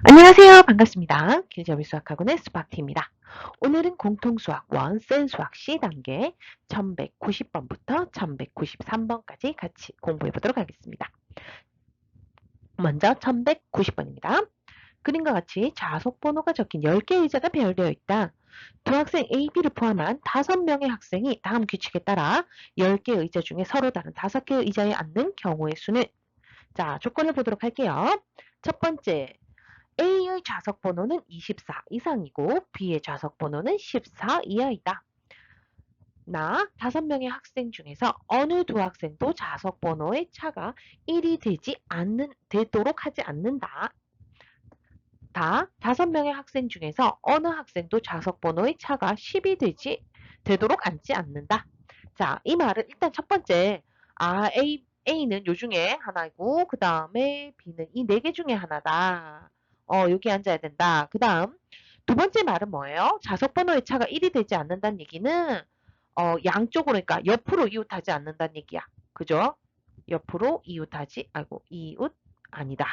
안녕하세요. 반갑습니다. 길잡이 수학학원의 수박티입니다. 오늘은 공통수학 1, 센 수학 C단계 1190번부터 1193번까지 같이 공부해 보도록 하겠습니다. 먼저 1190번입니다. 그림과 같이 좌석 번호가 적힌 10개의 의자가 배열되어 있다. 두 학생 A, B를 포함한 5명의 학생이 다음 규칙에 따라 10개의 의자 중에 서로 다른 5개의 의자에 앉는 경우의 수는? 자, 조건을 보도록 할게요. 첫 번째, A의 좌석 번호는 24 이상이고 B의 좌석 번호는 14 이하이다. 나 5명의 학생 중에서 어느 두 학생도 좌석 번호의 차가 1이 되도록 하지 않는다. 다 5명의 학생 중에서 어느 학생도 좌석 번호의 차가 10이 되도록 앉지 않는다. 자, 이 말은 일단 첫 번째, A는 요 중에 하나이고, 그 다음에 B는 이 4개 중에 하나다. 여기 앉아야 된다. 그 다음, 두 번째 말은 뭐예요? 좌석 번호의 차가 1이 되지 않는다는 얘기는, 양쪽으로, 그러니까 옆으로 이웃하지 않는다는 얘기야. 그죠? 옆으로 이웃 아니다.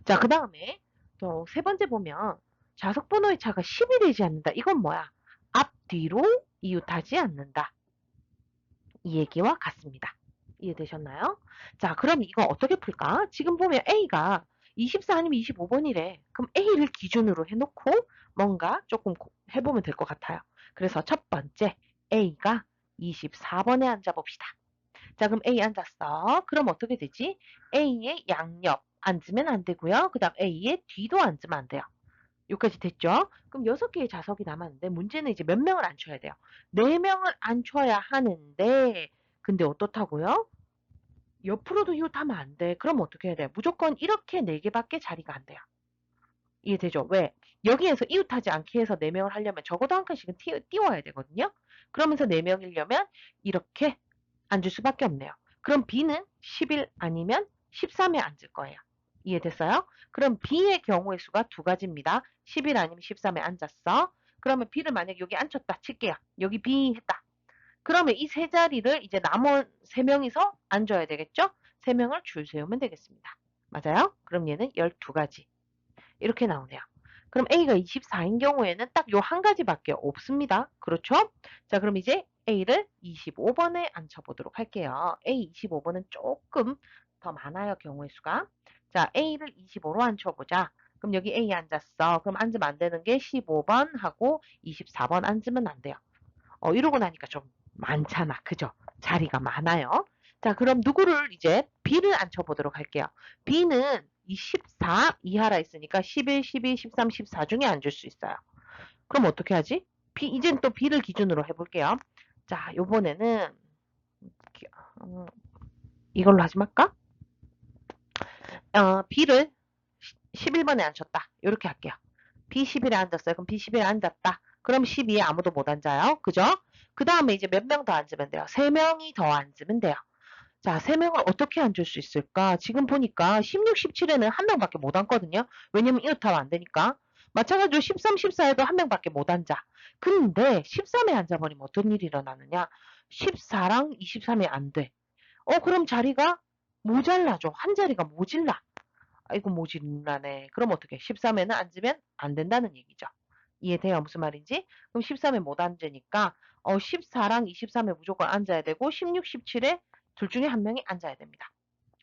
자, 그 다음에, 세 번째 보면, 좌석 번호의 차가 10이 되지 않는다. 이건 뭐야? 앞뒤로 이웃하지 않는다. 이 얘기와 같습니다. 이해되셨나요? 자, 그럼 이거 어떻게 풀까? 지금 보면 A가 24 아니면 25번이래. 그럼 A를 기준으로 해놓고 뭔가 조금 해보면 될 것 같아요. 그래서 첫 번째, A가 24번에 앉아봅시다. 자, 그럼 A 앉았어. 그럼 어떻게 되지? A의 양옆 앉으면 안 되고요. 그 다음 A의 뒤도 앉으면 안 돼요. 여기까지 됐죠? 그럼 6개의 좌석이 남았는데 문제는 이제 몇 명을 앉혀야 돼요? 4명을 앉혀야 하는데 근데 어떻다고요? 옆으로도 이웃하면 안 돼. 그럼 어떻게 해야 돼요? 무조건 이렇게 4개밖에 자리가 안 돼요. 이해되죠? 왜? 여기에서 이웃하지 않게 해서 4명을 하려면 적어도 한 칸씩은 띄워야 되거든요. 그러면서 4명이려면 이렇게 앉을 수밖에 없네요. 그럼 B는 11 아니면 13에 앉을 거예요. 이해됐어요? 그럼 B의 경우의 수가 두 가지입니다. 11 아니면 13에 앉았어. 그러면 B를 만약 여기 앉혔다 칠게요. 여기 B 했다. 그러면 이 세 자리를 이제 남은 세 명이서 앉아야 되겠죠? 세 명을 줄 세우면 되겠습니다. 맞아요? 그럼 얘는 12가지. 이렇게 나오네요. 그럼 A가 24인 경우에는 딱 요 한 가지밖에 없습니다. 그렇죠? 자, 그럼 이제 A를 25번에 앉혀보도록 할게요. A 25번은 조금 더 많아요, 경우의 수가. 자, A를 25로 앉혀보자. 그럼 여기 A 앉았어. 그럼 앉으면 안 되는 게 15번 하고 24번 앉으면 안 돼요. 이러고 나니까 좀 많잖아. 그죠? 자리가 많아요. 자, 그럼 누구를 이제 B를 앉혀보도록 할게요. B는 이 14 이하라 있으니까 11, 12, 13, 14 중에 앉을 수 있어요. 그럼 어떻게 하지? 이젠 또 B를 기준으로 해볼게요. 자, 요번에는 이걸로 하지 말까? B를 11번에 앉혔다. 이렇게 할게요. B 11에 앉았어요. 그럼 B 11에 앉았다. 그럼 12에 아무도 못 앉아요. 그죠? 그 다음에 이제 몇 명 더 앉으면 돼요? 3명이 더 앉으면 돼요. 자, 3명을 어떻게 앉을 수 있을까? 지금 보니까 16, 17에는 한 명밖에 못 앉거든요. 왜냐면 이렇다면 안 되니까. 마찬가지로 13, 14에도 한 명밖에 못 앉아. 근데 13에 앉아버리면 어떤 일이 일어나느냐? 14랑 23에 안 돼. 그럼 자리가 모자라죠. 한 자리가 모질라. 아이고 모질라네. 그럼 어떻게? 13에는 앉으면 안 된다는 얘기죠. 이해돼요? 무슨 말인지? 그럼 13에 못 앉으니까 14랑 23에 무조건 앉아야 되고 16, 17에 둘 중에 한 명이 앉아야 됩니다.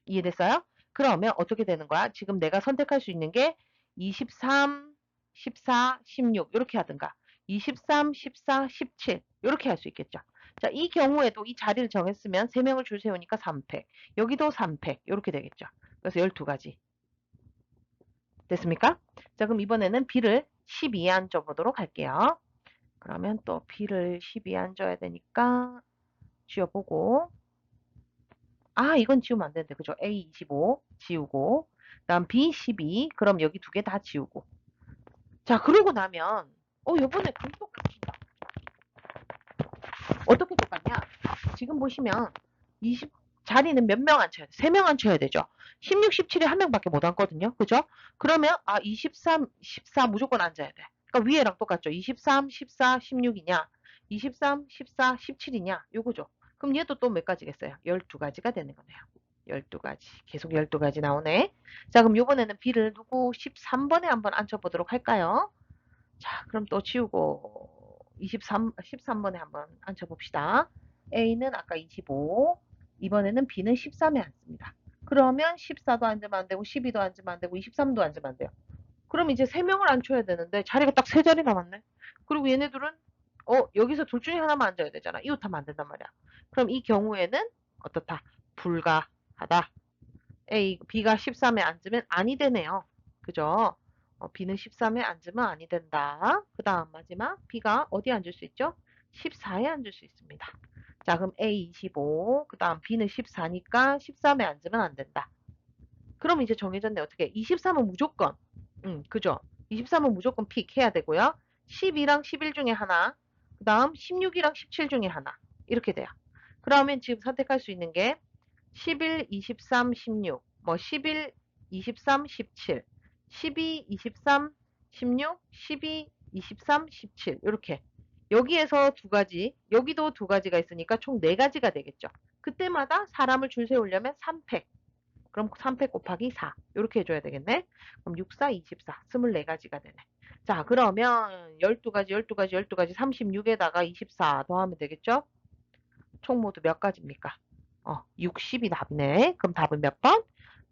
이해됐어요? 그러면 어떻게 되는 거야? 지금 내가 선택할 수 있는 게 23, 14, 16 이렇게 하든가 23, 14, 17 이렇게 할 수 있겠죠. 자, 이 경우에도 이 자리를 정했으면 3명을 줄 세우니까 3팩 여기도 3팩 이렇게 되겠죠. 그래서 12가지 됐습니까? 자, 그럼 이번에는 B를 12에 앉아보도록 할게요. 그러면 또 B를 12에 앉아야 되니까 지워보고 이건 지우면 안 되는데 그죠? A25 지우고 그다음 B12 그럼 여기 두 개 다 지우고 자 그러고 나면 요번에 좀 똑같다. 어떻게 똑같냐? 지금 보시면 20 자리는 몇 명 앉혀야 돼? 3명 앉혀야 되죠. 16, 17에 한 명밖에 못 앉거든요. 그죠? 그러면 23, 14 무조건 앉아야 돼. 그러니까 위에랑 똑같죠. 23, 14, 16이냐? 23, 14, 17이냐? 요거죠. 그럼 얘도 또 몇 가지겠어요? 12가지가 되는 거네요. 12가지. 계속 12가지 나오네. 자, 그럼 요번에는 B를 누구 13번에 한번 앉혀보도록 할까요? 자, 그럼 또 지우고 13번에 한번 앉혀봅시다. A는 아까 25, 이번에는 B는 13에 앉습니다. 그러면 14도 앉으면 안 되고 12도 앉으면 안 되고 23도 앉으면 안 돼요. 그럼 이제 3명을 앉혀야 되는데 자리가 딱 3자리 남았네. 그리고 얘네들은 여기서 둘 중에 하나만 앉아야 되잖아. 이웃하면 안 된단 말이야. 그럼 이 경우에는 어떻다? 불가하다. B가 13에 앉으면 아니 되네요. 그죠? B는 13에 앉으면 아니 된다. 그 다음 마지막 B가 어디 앉을 수 있죠? 14에 앉을 수 있습니다. 자, 그럼 A 25, 그 다음 B는 14니까 13에 앉으면 안 된다. 그럼 이제 정해졌네. 어떻게? 23은 무조건, 그죠? 23은 무조건 픽해야 되고요. 12랑 11 중에 하나, 그 다음 16이랑 17 중에 하나. 이렇게 돼요. 그러면 지금 선택할 수 있는 게 11, 23, 16, 뭐 11, 23, 17, 12, 23, 16, 12, 23, 17 이렇게 여기에서 두 가지, 여기도 두 가지가 있으니까 총 네 가지가 되겠죠. 그때마다 사람을 줄 세우려면 3팩, 그럼 3팩 곱하기 4 이렇게 해줘야 되겠네. 그럼 6, 4, 24, 24가지가 되네. 자, 그러면 12가지, 12가지, 12가지, 36에다가 24 더하면 되겠죠? 총 모두 몇 가지입니까? 60이 답이네. 그럼 답은 몇 번?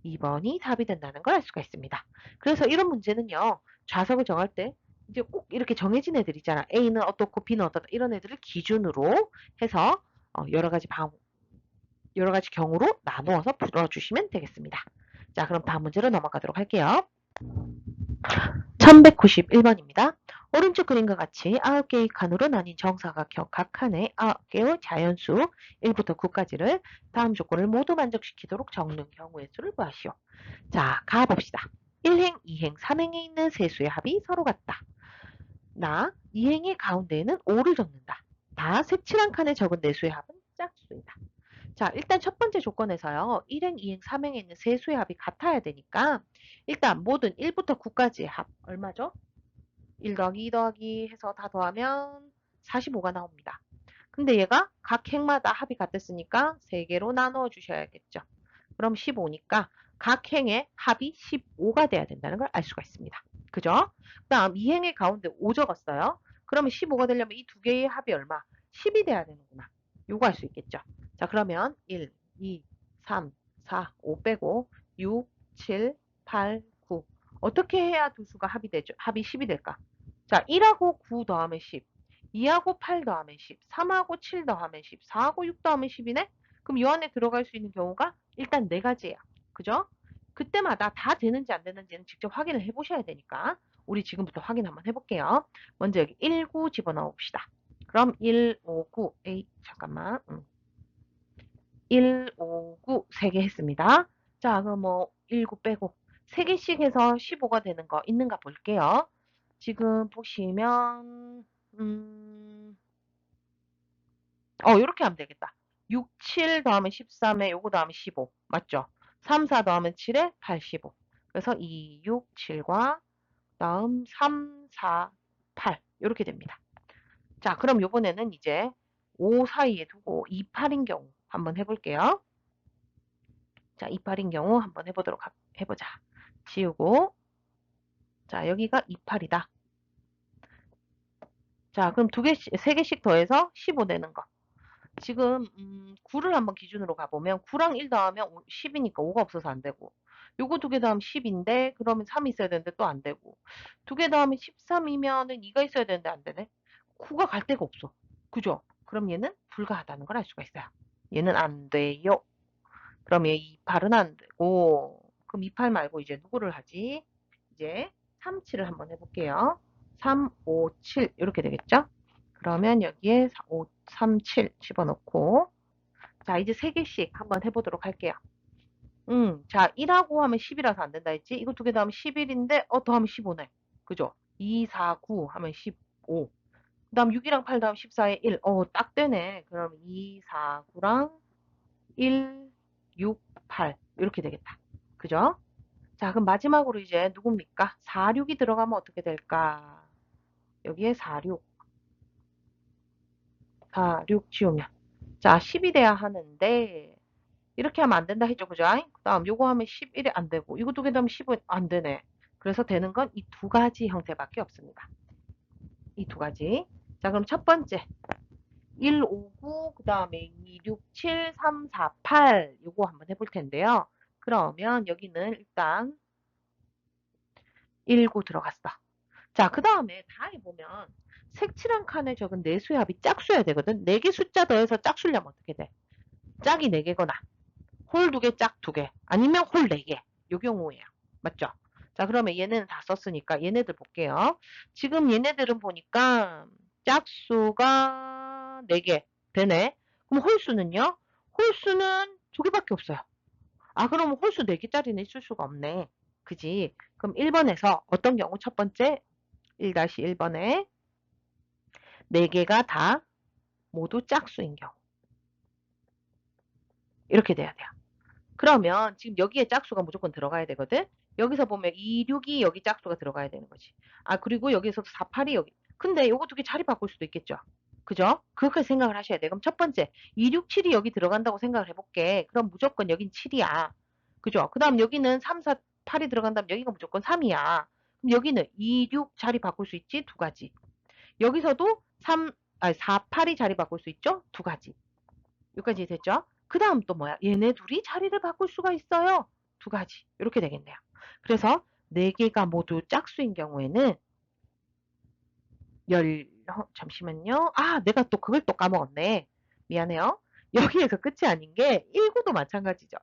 2번이 답이 된다는 걸 알 수가 있습니다. 그래서 이런 문제는요. 좌석을 정할 때 이제 꼭 이렇게 정해진 애들 있잖아. A는 어떻고 B는 어떻다. 이런 애들을 기준으로 해서 여러 가지 경우로 나누어서 풀어주시면 되겠습니다. 자, 그럼 다음 문제로 넘어가도록 할게요. 1191번입니다. 오른쪽 그림과 같이 9개의 칸으로 나뉜 정사각형 각 칸에 9개의 자연수 1부터 9까지를 다음 조건을 모두 만족시키도록 적는 경우의 수를 구하시오. 자, 가봅시다. 1행, 2행, 3행에 있는 세 수의 합이 서로 같다. 나 2행의 가운데에는 5를 적는다. 다 색칠한 칸에 적은 네 수의 합은 짝수이다. 자, 일단 첫 번째 조건에서요. 1행, 2행, 3행에 있는 세 수의 합이 같아야 되니까 일단 모든 1부터 9까지의 합 얼마죠? 1 더하기 2 더하기 해서 다 더하면 45가 나옵니다. 근데 얘가 각 행마다 합이 같았으니까 3개로 나누어 주셔야겠죠. 그럼 15니까 각 행의 합이 15가 돼야 된다는 걸 알 수가 있습니다. 그죠? 그 다음 2행의 가운데 5 적었어요. 그러면 15가 되려면 이 두 개의 합이 얼마? 10이 돼야 되는구나. 요거 알 수 있겠죠. 자, 그러면 1, 2, 3, 4, 5 빼고 6, 7, 8, 9. 어떻게 해야 두 수가 합이 되죠? 합이 10이 될까? 자, 1하고 9 더하면 10, 2하고 8 더하면 10, 3하고 7 더하면 10, 4하고 6 더하면 10이네? 그럼 이 안에 들어갈 수 있는 경우가 일단 네 가지예요. 그죠? 그때마다 다 되는지 안 되는지는 직접 확인을 해보셔야 되니까 우리 지금부터 확인 한번 해볼게요. 먼저 여기 19 집어넣어 봅시다. 그럼 1, 5, 9, 에이 잠깐만 1, 5, 9 3개 했습니다. 자, 그럼 뭐 19 빼고 3개씩 해서 15가 되는 거 있는가 볼게요. 지금 보시면 이렇게 하면 되겠다. 6, 7 더하면 13에 요거 더하면 15 맞죠? 3, 4 더하면 7에 85. 그래서 2, 6, 7과 다음 3, 4, 8 이렇게 됩니다. 자, 그럼 요번에는 이제 5 사이에 두고 2, 8인 경우 한번 해볼게요. 자, 2, 8인 경우 한번 해보자. 지우고 자, 여기가 2, 8이다. 자, 그럼 3개씩 더해서 15 되는 거. 지금 9를 한번 기준으로 가보면 9랑 1 더하면 10이니까 5가 없어서 안 되고 요거 두 개 더하면 10인데 그러면 3이 있어야 되는데 또 안 되고 두 개 더하면 13이면은 2가 있어야 되는데 안 되네. 9가 갈 데가 없어. 그죠? 그럼 얘는 불가하다는 걸 알 수가 있어요. 얘는 안 돼요. 그럼 얘 28은 안 되고 그럼 28 말고 이제 누구를 하지? 이제 3, 7을 한번 해볼게요. 3, 5, 7 이렇게 되겠죠? 그러면 여기에 5, 3, 7 집어넣고 자 이제 3개씩 한번 해보도록 할게요. 자 1하고 하면 10이라서 안 된다 했지? 이거 두 개 더하면 11인데 더하면 15네. 그죠? 2, 4, 9 하면 15. 그 다음 6이랑 8 더하면 14에 1. 딱 되네. 그럼 2, 4, 9랑 1, 6, 8 이렇게 되겠다. 그죠? 자 그럼 마지막으로 이제 누굽니까? 4, 6이 들어가면 어떻게 될까? 여기에 4, 6. 4, 6 지우면 자 10이 돼야 하는데 이렇게 하면 안 된다 했죠. 그죠? 그 다음 요거 하면 11이 안 되고 이거 두 개 더하면 10은 안 되네. 그래서 되는 건 이 두 가지 형태밖에 없습니다. 이 두 가지. 자, 그럼 첫 번째 1, 5, 9, 그 다음에 2, 6, 7, 3, 4, 8 요거 한번 해볼 텐데요. 그러면 여기는 일단 1, 9 들어갔어. 자, 그 다음에 다 해보면 색칠한 칸에 적은 내수의 합이 짝수여야 되거든. 4개 숫자 더해서 짝수려면 어떻게 돼? 짝이 4개거나 홀 2개, 짝 2개 아니면 홀 4개 요 경우예요. 맞죠? 자, 그러면 얘네는 다 썼으니까 얘네들 볼게요. 지금 얘네들은 보니까 짝수가 4개 되네. 그럼 홀수는요? 홀수는 2개밖에 없어요. 아, 그럼 홀수 4개짜리는 있을 수가 없네. 그지? 그럼 1번에서 어떤 경우? 첫 번째 1-1번에 4개가 다 모두 짝수인 경우. 이렇게 돼야 돼요. 그러면 지금 여기에 짝수가 무조건 들어가야 되거든. 여기서 보면 2, 6이 여기 짝수가 들어가야 되는 거지. 아, 그리고 여기서도 4, 8이 여기. 근데 요거 두 개 자리 바꿀 수도 있겠죠. 그죠? 그렇게 생각을 하셔야 돼. 그럼 첫 번째 2, 6, 7이 여기 들어간다고 생각을 해볼게. 그럼 무조건 여긴 7이야. 그죠? 그 다음 여기는 3, 4, 8이 들어간다면 여기가 무조건 3이야. 그럼 여기는 2, 6 자리 바꿀 수 있지? 두 가지. 여기서도 4, 8이 자리 바꿀 수 있죠? 두 가지. 여기까지 됐죠? 그 다음 또 뭐야? 얘네 둘이 자리를 바꿀 수가 있어요. 두 가지. 이렇게 되겠네요. 그래서 네 개가 모두 짝수인 경우에는 잠시만요. 아, 내가 또 그걸 또 까먹었네. 미안해요. 여기에서 끝이 아닌 게 19도 마찬가지죠.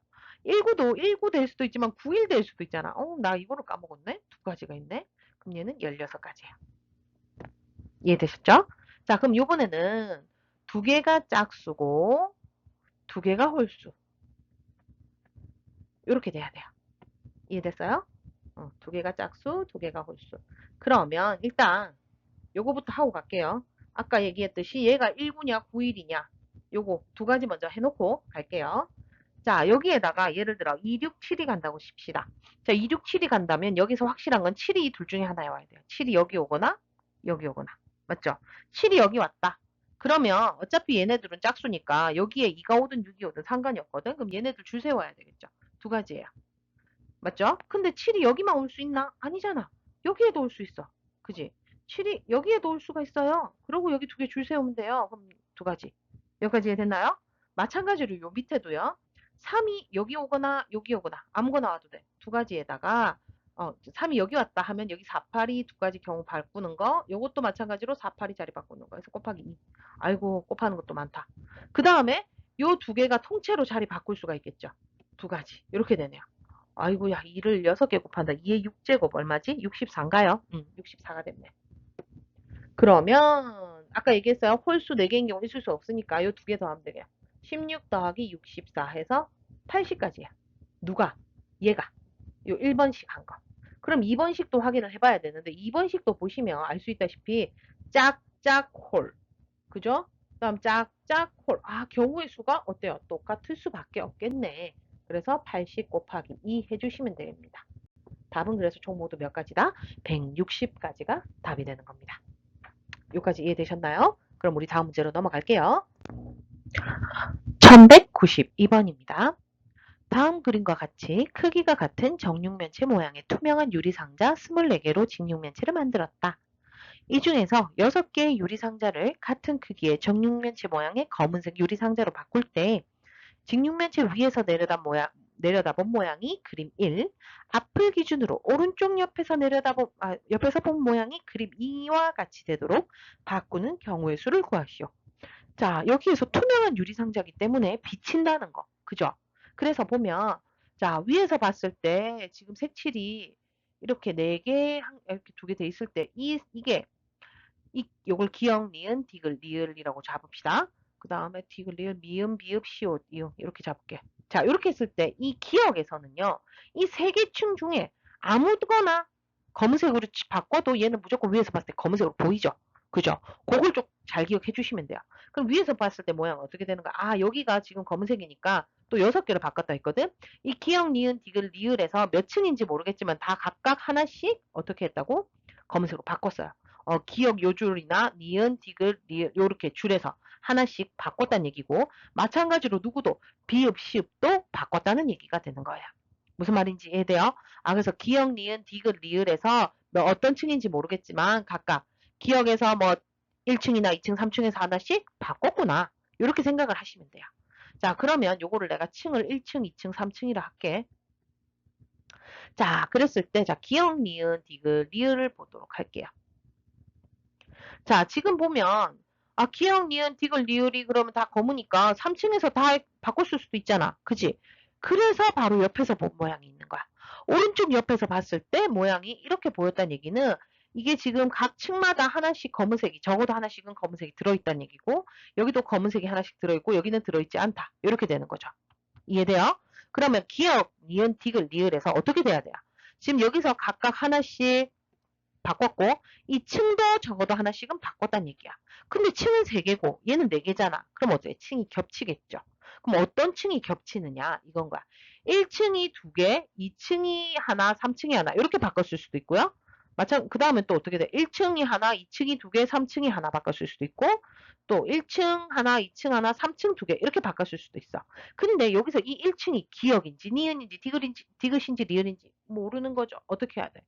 19도 19 될 수도 있지만 91 될 수도 있잖아. 나 이거를 까먹었네. 두 가지가 있네. 그럼 얘는 16가지예요. 이해되셨죠? 자, 그럼 요번에는 두 개가 짝수고 두 개가 홀수. 이렇게 돼야 돼요. 이해됐어요? 두 개가 짝수, 두 개가 홀수. 그러면 일단 요거부터 하고 갈게요. 아까 얘기했듯이 얘가 1구냐 9일이냐 요거 두 가지 먼저 해놓고 갈게요. 자, 여기에다가 예를 들어 2, 6, 7이 간다고 칩시다. 자, 2, 6, 7이 간다면 여기서 확실한 건 7이 둘 중에 하나에 와야 돼요. 7이 여기 오거나 여기 오거나. 맞죠? 7이 여기 왔다. 그러면 어차피 얘네들은 짝수니까 여기에 2가 오든 6이 오든 상관이 없거든. 그럼 얘네들 줄 세워야 되겠죠. 두 가지예요. 맞죠? 근데 7이 여기만 올 수 있나? 아니잖아. 여기에도 올 수 있어. 그지? 7이 여기에도 올 수가 있어요. 그리고 여기 두 개 줄 세우면 돼요. 그럼 두 가지. 여기까지 됐나요? 마찬가지로 요 밑에도요. 3이 여기 오거나 여기 오거나 아무거나 와도 돼. 두 가지에다가 3이 여기 왔다 하면 여기 4, 8이 두 가지 경우 바꾸는 거. 요것도 마찬가지로 4, 8이 자리 바꾸는 거. 그래서 곱하기 2. 아이고 곱하는 것도 많다. 그 다음에 요 두 개가 통째로 자리 바꿀 수가 있겠죠. 두 가지. 이렇게 되네요. 아이고야, 2를 6개 곱한다. 2의 6제곱 얼마지? 64인가요? 64가 됐네. 그러면 아까 얘기했어요. 홀수 4개인 경우 있을 수 없으니까 이 두 개 더하면 되게요. 16 더하기 64 해서 80까지야. 누가? 얘가. 요 1번씩 한 거. 그럼 2번씩도 확인을 해봐야 되는데 2번씩도 보시면 알 수 있다시피 짝짝 홀. 그죠? 그다음 짝짝 홀. 아, 경우의 수가 어때요? 똑같을 수밖에 없겠네. 그래서 80 곱하기 2 해주시면 됩니다. 답은 그래서 총 모두 몇 가지다? 160가지가 답이 되는 겁니다. 여기까지 이해되셨나요? 그럼 우리 다음 문제로 넘어갈게요. 1192번입니다. 다음 그림과 같이 크기가 같은 정육면체 모양의 투명한 유리상자 24개로 직육면체를 만들었다. 이 중에서 6개의 유리상자를 같은 크기의 정육면체 모양의 검은색 유리상자로 바꿀 때 직육면체 위에서 내려다본 모양이 그림 1, 앞을 기준으로 오른쪽 옆에서 본 모양이 그림 2와 같이 되도록 바꾸는 경우의 수를 구하시오. 자, 여기에서 투명한 유리상자이기 때문에 비친다는 거. 그죠? 그래서 보면, 자, 위에서 봤을 때 지금 색칠이 이렇게 4개, 이렇게 2개 돼 있을 때, 이게, 요걸 기역, 니은, 디귿, 리을이라고 잡읍시다. 그 다음에 디귿, 리을, 미음, 비읍, 시옷, 이응 이렇게 잡을게. 자, 이렇게 했을 때 이 기역에서는요. 이 3개 층 중에 아무거나 검은색으로 바꿔도 얘는 무조건 위에서 봤을 때 검은색으로 보이죠. 그죠? 그걸 좀 잘 기억해 주시면 돼요. 그럼 위에서 봤을 때 모양은 어떻게 되는가? 아, 여기가 지금 검은색이니까 또 6개를 바꿨다 했거든. 이 기역, 니은, 디귿, 리을에서 몇 층인지 모르겠지만 다 각각 하나씩 어떻게 했다고? 검은색으로 바꿨어요. 기역 요 줄이나 니은, 디귿, 리을 요렇게 줄에서 하나씩 바꿨다는 얘기고 마찬가지로 누구도 비읍, 시읍도 바꿨다는 얘기가 되는 거예요. 무슨 말인지 이해돼요? 그래서 기역, 니은, 디귿, 리을에서 뭐 어떤 층인지 모르겠지만 각각 기역에서 뭐 1층이나 2층, 3층에서 하나씩 바꿨구나. 이렇게 생각을 하시면 돼요. 자, 그러면 요거를 내가 층을 1층, 2층, 3층이라 할게. 자, 그랬을 때, 자, 기역, 니은, 디귿, 리을을 보도록 할게요. 자, 지금 보면, 기역, 니은, 디귿, 리을이 그러면 다 검으니까 3층에서 다 바꿨을 수도 있잖아. 그지? 그래서 바로 옆에서 본 모양이 있는 거야. 오른쪽 옆에서 봤을 때 모양이 이렇게 보였다는 얘기는 이게 지금 각 층마다 하나씩 검은색이, 적어도 하나씩은 검은색이 들어있다는 얘기고, 여기도 검은색이 하나씩 들어있고, 여기는 들어있지 않다. 이렇게 되는 거죠. 이해돼요? 그러면 기역, 니은, 디귿, 리을에서 어떻게 돼야 돼요? 지금 여기서 각각 하나씩 바꿨고 이 층도 적어도 하나씩은 바꿨다는 얘기야. 근데 층은 3개고 얘는 4개잖아. 그럼 어떻게 층이 겹치겠죠. 그럼 어떤 층이 겹치느냐 이건 거야. 1층이 2개, 2층이 하나, 3층이 하나 이렇게 바꿨을 수도 있고요. 그 다음에 또 어떻게 돼? 1층이 하나, 2층이 2개, 3층이 하나 바꿨을 수도 있고 또 1층 하나, 2층 하나, 3층 2개 이렇게 바꿨을 수도 있어. 근데 여기서 이 1층이 기역인지 니은인지 디귿인지 리을인지 모르는 거죠. 어떻게 해야 돼?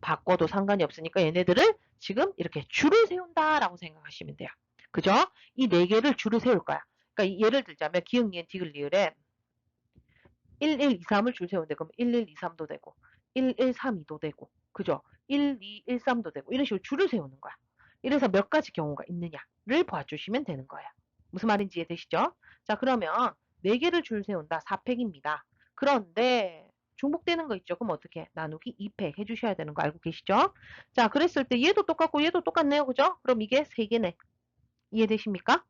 바꿔도 상관이 없으니까 얘네들을 지금 이렇게 줄을 세운다라고 생각하시면 돼요. 그죠? 이 4개를 줄을 세울 거야. 그러니까 예를 들자면 기역, 니은, 디귿, 리을에 1, 1, 2, 3을 줄 세우는데 그럼 1, 1, 2, 3도 되고 1, 1, 3, 2도 되고 그죠? 1, 2, 1, 3도 되고 이런 식으로 줄을 세우는 거야. 이래서 몇 가지 경우가 있느냐를 봐주시면 되는 거예요. 무슨 말인지 이해되시죠? 자, 그러면 4개를 줄 세운다. 4팩입니다. 그런데 중복되는 거 있죠? 그럼 어떻게? 나누기 2팩 해주셔야 되는 거 알고 계시죠? 자, 그랬을 때 얘도 똑같고 얘도 똑같네요. 그죠? 그럼 이게 3개네. 이해되십니까?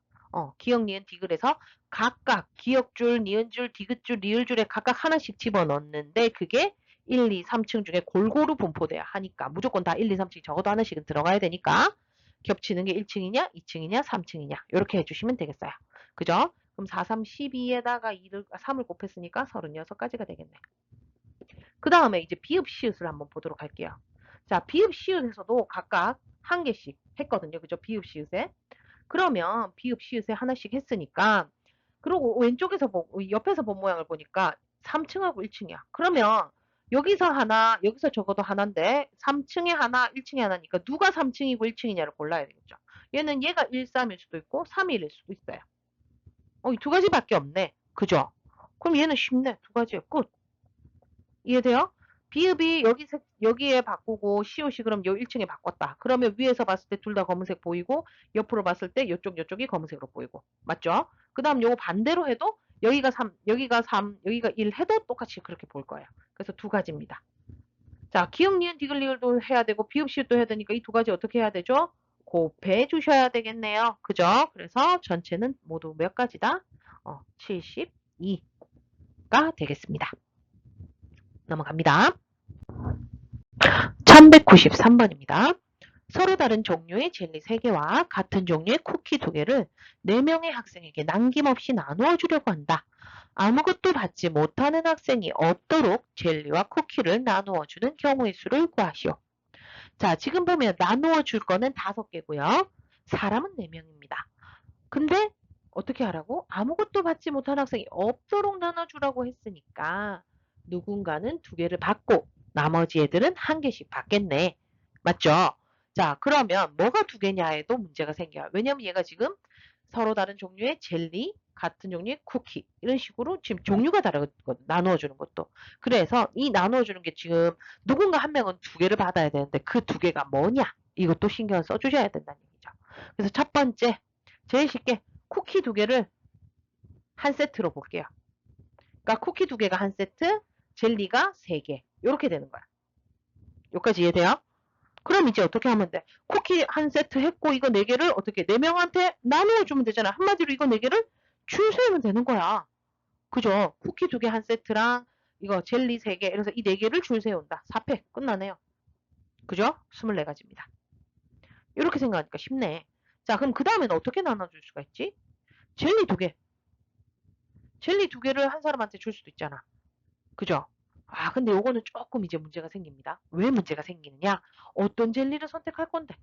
기역, 니은, 디귿에서 각각 기역줄, 니은줄, 디귿줄, 리을줄에 각각 하나씩 집어넣는데 그게 1, 2, 3층 중에 골고루 분포돼야 하니까 무조건 다 1, 2, 3층 적어도 하나씩은 들어가야 되니까 겹치는 게 1층이냐, 2층이냐, 3층이냐 이렇게 해주시면 되겠어요. 그죠? 그럼 4, 3, 12에다가 3을 곱했으니까 36가지가 되겠네. 그 다음에 이제 비읍, 시읒을 한번 보도록 할게요. 자, 비읍, 시읒에서도 각각 한 개씩 했거든요. 그죠? 비읍, 시읒에. 그러면 비읍, 시읒에 하나씩 했으니까 그리고 왼쪽에서 옆에서 본 모양을 보니까 3층하고 1층이야. 그러면 여기서 하나, 여기서 적어도 하나인데 3층에 하나, 1층에 하나니까 누가 3층이고 1층이냐를 골라야 되겠죠. 얘는 얘가 1, 3일 수도 있고 3, 1일 수도 있어요. 이 2가지밖에 없네. 그죠? 그럼 얘는 쉽네. 2가지의 끝. 이해돼요? 비읍이 여기에 바꾸고 시옷이 그럼 요 1층에 바꿨다. 그러면 위에서 봤을 때 둘 다 검은색 보이고 옆으로 봤을 때 요쪽이 검은색으로 보이고. 맞죠? 그 다음 요거 반대로 해도 여기가 3, 여기가 3, 여기가 1 해도 똑같이 그렇게 볼 거예요. 그래서 2가지입니다. 자, 기역, 니은, 디귿, 리을도 해야 되고 비읍, 시옷도 해야 되니까 이 2가지 어떻게 해야 되죠? 곱해 주셔야 되겠네요. 그죠? 그래서 전체는 모두 몇 가지다? 72가 되겠습니다. 넘어갑니다. 1193번입니다. 서로 다른 종류의 젤리 3개와 같은 종류의 쿠키 2개를 4명의 학생에게 남김없이 나누어 주려고 한다. 아무것도 받지 못하는 학생이 없도록 젤리와 쿠키를 나누어 주는 경우의 수를 구하시오. 자, 지금 보면 나누어 줄 거는 5개고요. 사람은 4명입니다. 근데 어떻게 하라고? 아무것도 받지 못한 학생이 없도록 나눠주라고 했으니까 누군가는 2개를 받고 나머지 애들은 1개씩 받겠네. 맞죠? 자, 그러면 뭐가 2개냐에도 문제가 생겨요. 왜냐면 얘가 지금 서로 다른 종류의 젤리, 같은 종류의 쿠키 이런 식으로 지금 종류가 다르거든. 나누어주는 것도. 그래서 이 나누어주는 게 지금 누군가 한 명은 2개를 받아야 되는데 그 2개가 뭐냐? 이것도 신경을 써주셔야 된다는 얘기죠. 그래서 첫 번째, 제일 쉽게 쿠키 2개를 한 세트로 볼게요. 그러니까 쿠키 2개가 한 세트, 젤리가 3개. 이렇게 되는 거야. 여기까지 이해돼요? 그럼 이제 어떻게 하면 돼? 쿠키 한 세트 했고 이거 4개를 어떻게 4명한테 나누어 주면 되잖아. 한마디로 이거 4개를 줄 세우면 되는 거야. 그죠? 쿠키 2개 한 세트랑 이거 젤리 3개. 그래서 이 4개를 줄 세운다. 4팩 끝나네요. 그죠? 24가지입니다. 이렇게 생각하니까 쉽네. 자, 그럼 그 다음에는 어떻게 나눠줄 수가 있지? 젤리 2개. 젤리 2개를 한 사람한테 줄 수도 있잖아. 그죠? 근데 요거는 조금 이제 문제가 생깁니다. 왜 문제가 생기느냐? 어떤 젤리를 선택할 건데?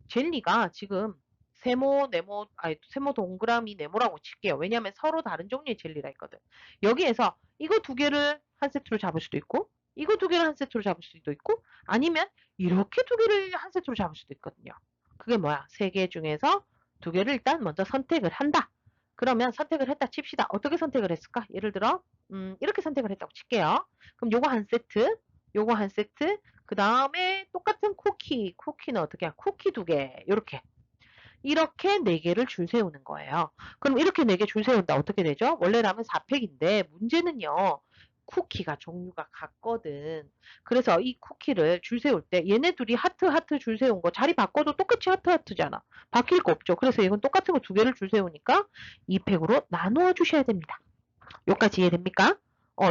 젤리가 지금 세모, 네모, 아니, 세모 동그라미 네모라고 칠게요. 왜냐면 서로 다른 종류의 젤리라 했거든. 여기에서 이거 두 개를 한 세트로 잡을 수도 있고, 이거 두 개를 한 세트로 잡을 수도 있고, 아니면 이렇게 두 개를 한 세트로 잡을 수도 있거든요. 그게 뭐야? 세 개 중에서 두 개를 일단 먼저 선택을 한다. 그러면 선택을 했다 칩시다. 어떻게 선택을 했을까? 예를 들어, 이렇게 선택을 했다고 칠게요. 그럼 요거 한 세트, 요거 한 세트, 그 다음에 똑같은 쿠키는 어떻게 해? 쿠키 두 개, 요렇게. 이렇게 4개를 줄 세우는 거예요. 그럼 이렇게 4개 줄 세운다. 어떻게 되죠? 원래라면 4팩인데 문제는요. 쿠키가 종류가 같거든. 그래서 이 쿠키를 줄 세울 때 얘네 둘이 하트 줄 세운 거 자리 바꿔도 똑같이 하트잖아. 바뀔 거 없죠. 그래서 이건 똑같은 거 두 개를 줄 세우니까 2팩으로 나누어 주셔야 됩니다. 여기까지 이해됩니까?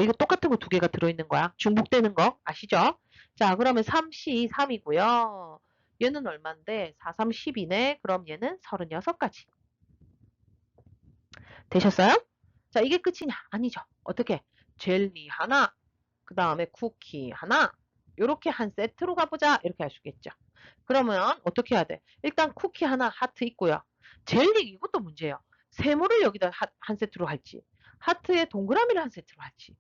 이거 똑같은 거 두 개가 들어있는 거야. 중복되는 거 아시죠? 자, 그러면 3C 3이고요. 얘는 얼만데? 4, 3, 10이네. 그럼 얘는 36가지. 되셨어요? 자, 이게 끝이냐? 아니죠. 어떻게? 젤리 하나, 그 다음에 쿠키 하나, 요렇게 한 세트로 가보자. 이렇게 할 수 있겠죠. 그러면 어떻게 해야 돼? 일단 쿠키 하나 하트 있고요. 젤리 이것도 문제예요. 세모를 여기다 한 세트로 할지, 하트에 동그라미를 한 세트로 할지,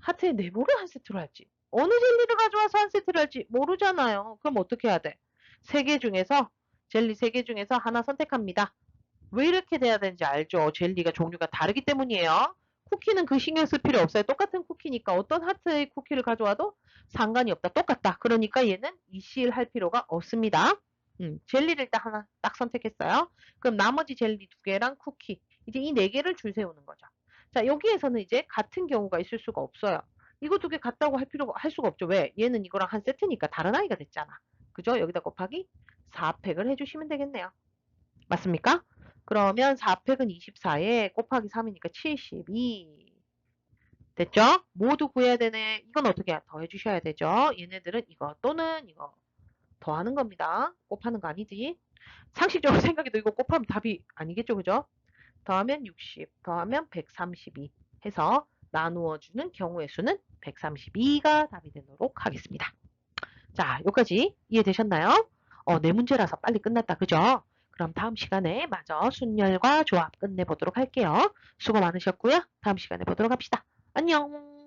하트에 네모를 한 세트로 할지, 어느 젤리를 가져와서 한 세트를 할지 모르잖아요. 그럼 어떻게 해야 돼? 세 개 중에서 젤리 세 개 중에서 하나 선택합니다. 왜 이렇게 돼야 되는지 알죠? 젤리가 종류가 다르기 때문이에요. 쿠키는 그 신경 쓸 필요 없어요. 똑같은 쿠키니까 어떤 하트의 쿠키를 가져와도 상관이 없다. 똑같다. 그러니까 얘는 이실 할 필요가 없습니다. 젤리를 일단 하나 딱 선택했어요. 그럼 나머지 젤리 두 개랑 쿠키. 이제 이 네 개를 줄 세우는 거죠. 자, 여기에서는 이제 같은 경우가 있을 수가 없어요. 이거 두 개 같다고 할 수가 없죠. 왜? 얘는 이거랑 한 세트니까 다른 아이가 됐잖아. 그죠? 여기다 곱하기 4팩을 해주시면 되겠네요. 맞습니까? 그러면 4팩은 24에 곱하기 3이니까 72. 됐죠? 모두 구해야 되네. 이건 어떻게 더 해주셔야 되죠? 얘네들은 이거 또는 이거 더하는 겁니다. 곱하는 거 아니지? 상식적으로 생각해도 이거 곱하면 답이 아니겠죠? 그죠? 더하면 60, 더하면 132 해서 나누어주는 경우의 수는 132가 답이 되도록 하겠습니다. 자, 여기까지 이해되셨나요? 네 문제라서 빨리 끝났다. 그죠? 그럼 다음 시간에 마저 순열과 조합 끝내보도록 할게요. 수고 많으셨고요. 다음 시간에 보도록 합시다. 안녕!